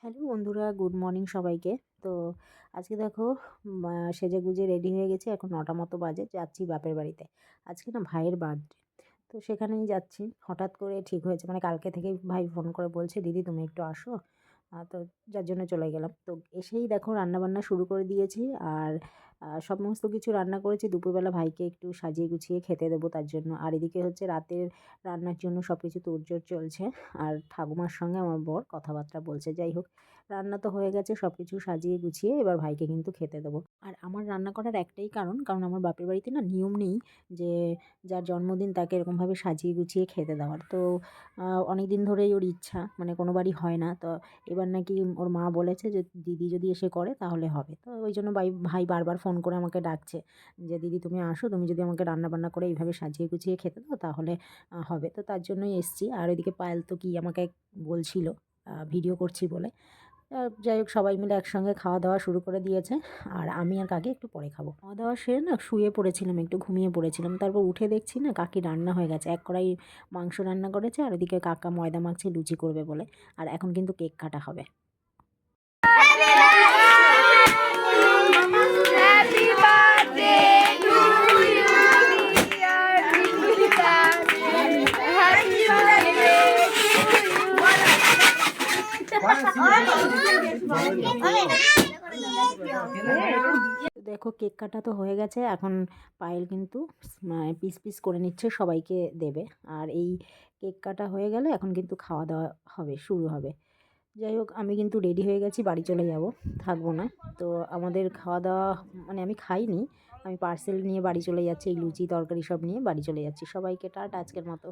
Hello বন্ধুরা, good morning সবাইকে। তো আজকে দেখো সেজেগুজে রেডি হয়ে গেছি। এখন ৯টা মতো বাজে, যাচ্ছি বাপের বাড়িতে। আজকে না ভাইয়ের বার্থডে, তো সেখানেই যাচ্ছি। হঠাৎ করে ঠিক হয়েছে, মানে কালকে থেকেই ভাই ফোন করে বলছে, দিদি তুমি একটু আসো। তো যার জন্য চলে গেলাম। তো এসেই দেখো রান্নাবান্না শুরু করে দিয়েছি। আর সমস্ত কিছু রান্না করেছি। দুপুরবেলা ভাইকে একটু সাজিয়ে গুছিয়ে খেতে দেবো তার জন্য। আর এদিকে হচ্ছে রাতের রান্নার জন্য সব কিছু তোড়জোড় চলছে। আর ঠাকুমার সঙ্গে আমার বর কথাবার্তা বলছে। যাই হোক, রান্না তো হয়ে গেছে, সব কিছু সাজিয়ে গুছিয়ে এবার ভাইকে কিন্তু খেতে দেবো। আর আমার রান্না করার একটাই কারণ আমার বাপের বাড়িতে না নিয়ম নেই যে যার জন্মদিন তাকে এরকমভাবে সাজিয়ে গুছিয়ে খেতে দেওয়ার। তো অনেক দিন ধরেই ওর ইচ্ছা, মানে কোনো বাড়ি হয় না। তো এবার নাকি ওর মা বলেছে যে দিদি যদি এসে করে তাহলে হবে। তো ওই জন্য ভাই বারবার ফোন করে আমাকে ডাকছে যে দিদি তুমি আসো, তুমি যদি আমাকে রান্না বান্না করে এইভাবে সাজিয়ে গুছিয়ে খেতে দাও তাহলে হবে। তো তার জন্যই এসছি। আর ওইদিকে পায়েল তো কি আমাকে বলছিল ভিডিও করছি বলে। যাই হোক, সবাই মিলে একসঙ্গে খাওয়া দাওয়া শুরু করে দিয়েছে। আর আমি আর কাকি একটু পরে খাবো। খাওয়া দাওয়া সেরে না শুয়ে পড়েছিলাম, একটু ঘুমিয়ে পড়েছিলাম। তারপর উঠে দেখছি না কাকি রান্না হয়ে গেছে, এক কড়াই মাংস রান্না করেছে। আর ওদিকে কাকা ময়দা মাখছে লুচি করবে বলে। আর এখন কিন্তু কেক কাটা হবে। Happy birthday to you, dear Nikita. Happy birthday দেখো কেক কাটা তো হয়ে গেছে। এখন পায়েল কিন্তু পিস পিস করে নিচ্ছে, সবাইকে দেবে। আর এই কেক কাটা হয়ে গেলে এখন কিন্তু খাওয়া দাওয়া হবে, শুরু হবে। যাই হোক, আমি কিন্তু রেডি হয়ে গেছি, বাড়ি চলে যাব, থাকবো না। তো আমাদের খাওয়া দাওয়া, মানে আমি খাইনি, আমি পার্সেল নিয়ে বাড়ি চলে যাচ্ছি। এই লুচি তরকারি সব নিয়ে বাড়ি চলে যাচ্ছি। সবাইকে টাটা আজকের মতো।